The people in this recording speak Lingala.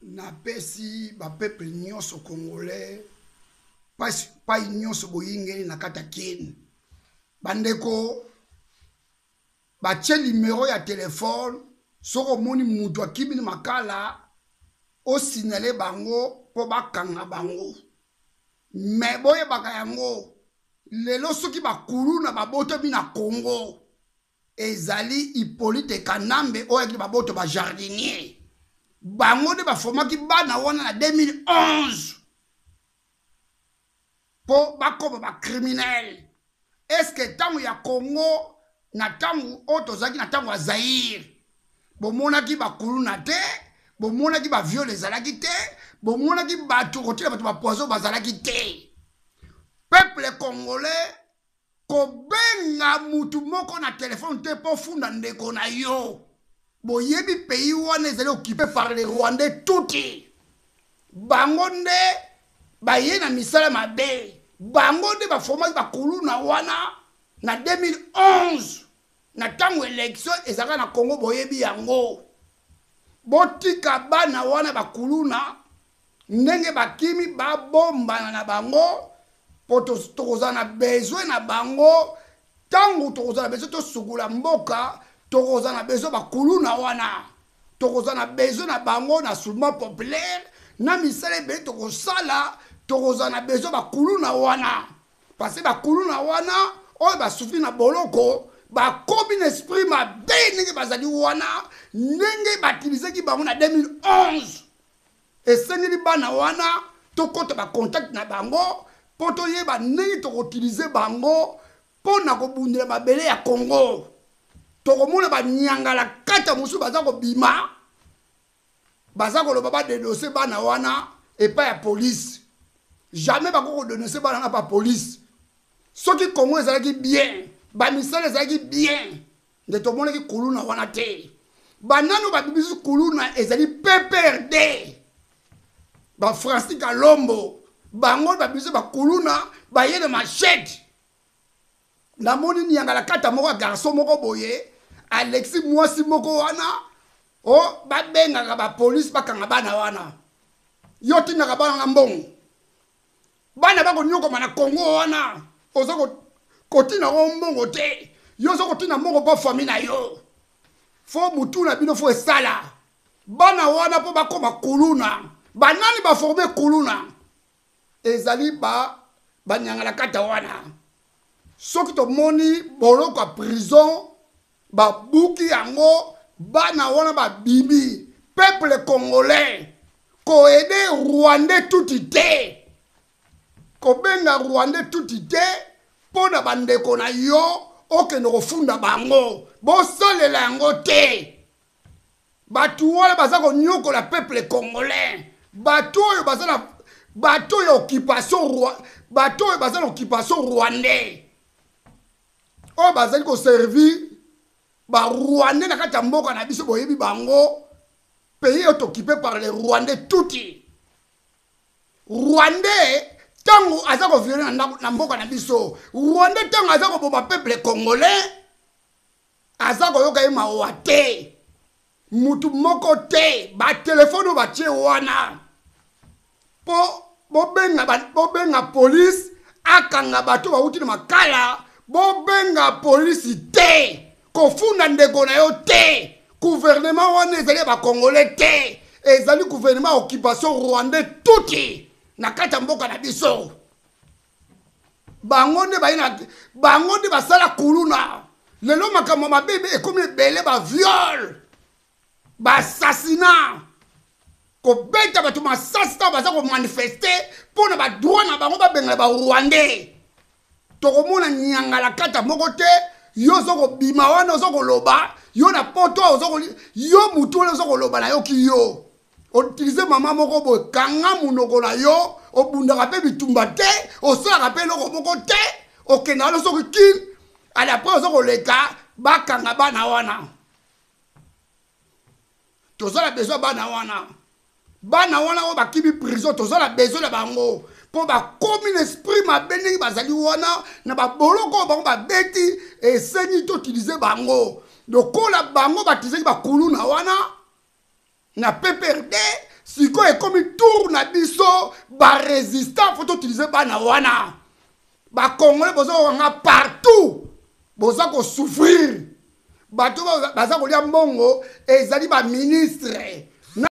na pesi ba peuple nyonso congolais pas nyonso boyingeli na kata kini bandeko batie numéro ya téléphone soko moni mutu akimi ni makala o signale bango po bakanga bango me boye baka yango lelo soki bakulu na baboto bi na Congo ezali Hippolyte Kanambe oyo ki baboto ba jardinier bango de bafomaki bana wana na 2011 po bakoba ba criminel. Est-ce que tango ya Congo na tango otozaki na tango ya Zaire bomonaki bakulu na te bomonaki ba viole ezalaki te bomonaki bato kotila bato ba poison bazalaki te. Peuple congolais kobenga mutu moko na téléphone te po funda ndeko na yo boyebi pays wana ezali occupé par les Rwandais touti bango nde baye na misala mabe bango nde bafomaki bakulu na wana na 2011 na tango élection ezaka na Congo boyebi yango botika bana wana bakulu na ndenge bakimi babombana na bango poto tokoza na besoin na bango tango tokoza na besoin to sukula mboka tokoza na besoin bakulu na wana tokoza na besoin na bango na soulèvement populaire na misala be tokosala tokoza na besoin bakulu na wana parce que bakulu na wana oyo basufi na boloko bakomi na esprit mabe ndenge bazali wana ndenge batilizaki bango na 2011 esengeli bana wana tokota bacontact na bango po toyeba ndenge tokotilize bango mpo na kobundela mabele ya Congo tokomona banyangala kata mosusu baza kobima baza koloba badedose bana wana epai ya police jamais bakokodonose bana na pa police soki Congo ezalaki bien bamisala ezalaki bien nde tomonaki kuluna wana te banano babibisi kuluna ezali PPRD ba Francis Kalombo bango babibisi bakuluna bayene machete namoni nyangala kata moko garçon moko boye Alexis mwasi moko wana o babenga ba police bakanga bana wana yoti na bana na mbongo bana bako nyoko mana Congo wana ozako kotina mbongo te yo zo kotina mbongo pa famille na yo fo mutu na bino fo esala bana wana po bakoma kuluna banani ba former kuluna ezali banyangala kata wana soki to moni boloko prison ba buki yango bana wana ba bibi peuple congolais ko aider Rwandais touti te ko benga Rwandais touti te pona bandeko na yo okende kofunda bango bosolela yango te batu wana baza konyokola peuple congolais bato oyo baza na bato ya occupation bato oyo baza na occupation rwandais oyo bazali koservir ba Rwandais na kati ya mboka na biso boyebi bango pays est occupé par les Rwandais touti Rwandais tango azako violé na mboka na biso Rwandais tango azako bomba peuple congolais azako yoka ye mawa te mutu moko te ba téléphone ba tie wana po bobenga police akanga bato bauti na makala bobenga police te kofunda ndeko na yo te gouvernement wana ezali ba congolais te ezali gouvernement occupation rwandais touti na kata mboka na biso bango nde basala kuluna lelo makambo mabe ekomi ebele ba viol ba assassinat ko beta bato masasi ta baza ko manifester pona ba droit na bango babenga ba rwandais tokomona nyangala kata moko te yo zoko bima wana zoko loba yo na poto zoko yo mutu le zoko loba na yo ki yo utiliser mama moko bo kanga munoko na yo obundaka pe bitumba te osala pe loko moko te okenda lo zoko kin ala po zoko leka bakanga bana wana tozala besoin bana wana o bakibi prison tozala besoin na bango po ba komi l'esprit mabengi bazali wana na ba boloko bango ba beti esengi to utiliser bango lokola bango batizaki ba kuluna wana na PPRD siko siko ekomi tour na biso ba résistant faut utiliser bana wana ba congolais bozo nga partout boza ko souffrir bato baza kolia mbongo ezali ba ministre